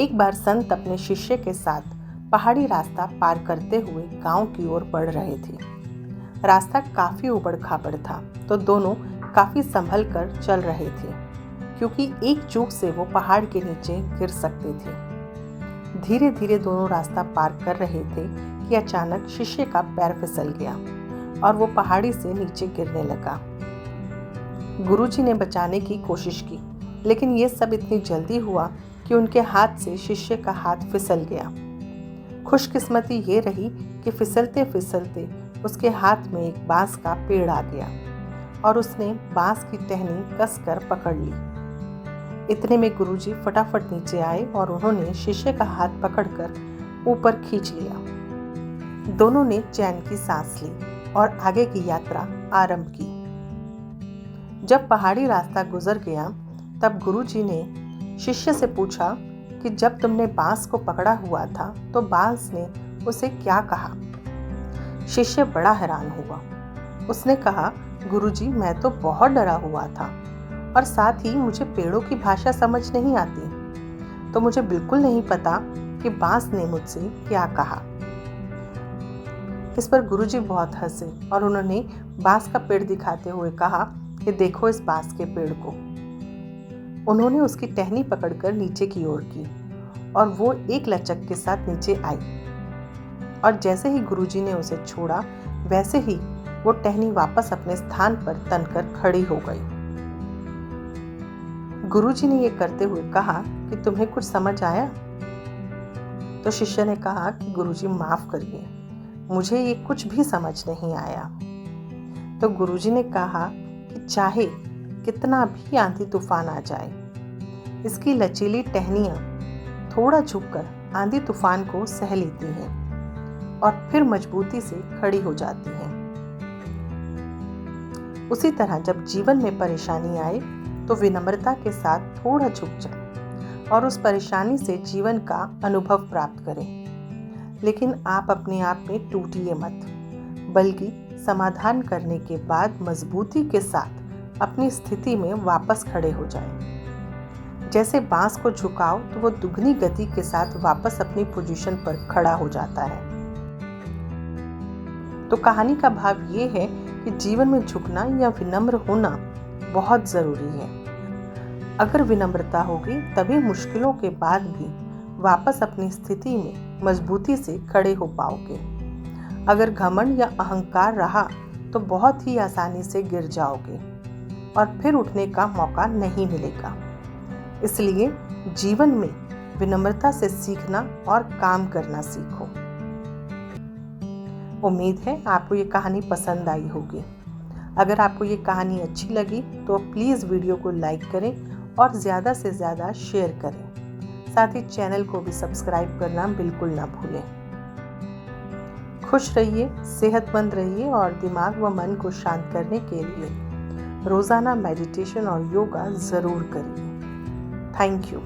एक बार संत अपने शिष्य के साथ पहाड़ी रास्ता पार करते हुए गांव की ओर बढ़ रहे थे। रास्ता काफी उबड़-खाबड़ था, तो दोनों काफी संभल कर चल रहे थे, क्योंकि एक चूक से वो पहाड़ के नीचे गिर सकते थे। धीरे धीरे दोनों रास्ता पार कर रहे थे कि अचानक शिष्य का पैर फिसल गया और वो पहाड़ी से नीचे गिरने लगा। गुरुजी ने बचाने की कोशिश की, लेकिन ये सब इतनी जल्दी हुआ कि उनके हाथ से शिष्य का हाथ फिसल गया। खुशकिस्मती ये रही कि फिसलते फिसलते उसके हाथ में एक बांस का पेड़ आ गया और उसने बांस की टहनी कसकर पकड़ ली। इतने में गुरुजी फटाफट नीचे आए और उन्होंने शिष्य का हाथ पकड़कर ऊपर खींच लिया। दोनों ने चैन की सांस ली और आगे की यात्रा आरंभ की। जब पहाड़ी रास्ता गुजर गया, तब गुरुजी ने शिष्य से पूछा कि जब तुमने बांस को पकड़ा हुआ था तो बांस ने उसे क्या कहा। शिष्य बड़ा हैरान हुआ। उसने कहा, गुरुजी, मैं तो बहुत डरा हुआ था और साथ ही मुझे पेड़ों की भाषा समझ नहीं आती, तो मुझे बिल्कुल नहीं पता कि बांस ने मुझसे क्या कहा। इस पर गुरुजी बहुत हंसे और उन्होंने बांस का पेड़ दिखाते हुए कहा कि देखो इस बांस के पेड़ को। उन्होंने उसकी टहनी पकड़कर नीचे की ओर की और वो एक लचक के साथ नीचे आई, और जैसे ही गुरुजी ने उसे छोड़ा, वैसे ही वो टहनी वापस अपने स्थान पर तनकर खड़ी हो गई। गुरुजी ने ये करते हुए कहा कि तुम्हें कुछ समझ आया? तो शिष्य ने कहा कि गुरुजी माफ करिए, मुझे ये कुछ भी समझ नहीं आया। तो गुरुजी ने कहा कि चाहे कितना भी आंधी तूफान आ जाए, इसकी लचीली टहनियाँ थोड़ा झुककर आंधी तूफान को सह लेती हैं और फिर मजबूती से खड़ी हो जाती हैं। उसी तरह जब जीवन में परेशानी आए तो विनम्रता के साथ थोड़ा झुक जाए और उस परेशानी से जीवन का अनुभव प्राप्त करें। लेकिन आप अपने आप में टूटिए मत, बल्कि समाधान करने के बाद मजबूती के साथ अपनी स्थिति में वापस खड़े हो जाएं। जैसे बांस को झुकाओ तो वो दुगनी गति के साथ वापस अपनी पोजीशन पर खड़ा हो जाता है। तो कहानी का भाव ये है कि जीवन में झुकना या विनम्र होना बहुत ज़रूरी है। अगर विनम्रता होगी तभी मुश्किलों के बाद भी वापस अपनी स्थिति में मजबूती से खड़े हो पाओगे। अगर घमंड या अहंकार रहा तो बहुत ही आसानी से गिर जाओगे और फिर उठने का मौका नहीं मिलेगा। इसलिए जीवन में विनम्रता से सीखना और काम करना सीखो। उम्मीद है आपको ये कहानी पसंद आई होगी। अगर आपको ये कहानी अच्छी लगी तो प्लीज़ वीडियो को लाइक करें और ज़्यादा से ज़्यादा शेयर करें। साथ ही चैनल को भी सब्सक्राइब करना बिल्कुल ना भूलें। खुश रहिए, सेहतमंद रहिए और दिमाग व मन को शांत करने के लिए रोज़ाना मेडिटेशन और योगा ज़रूर करिए। Thank you.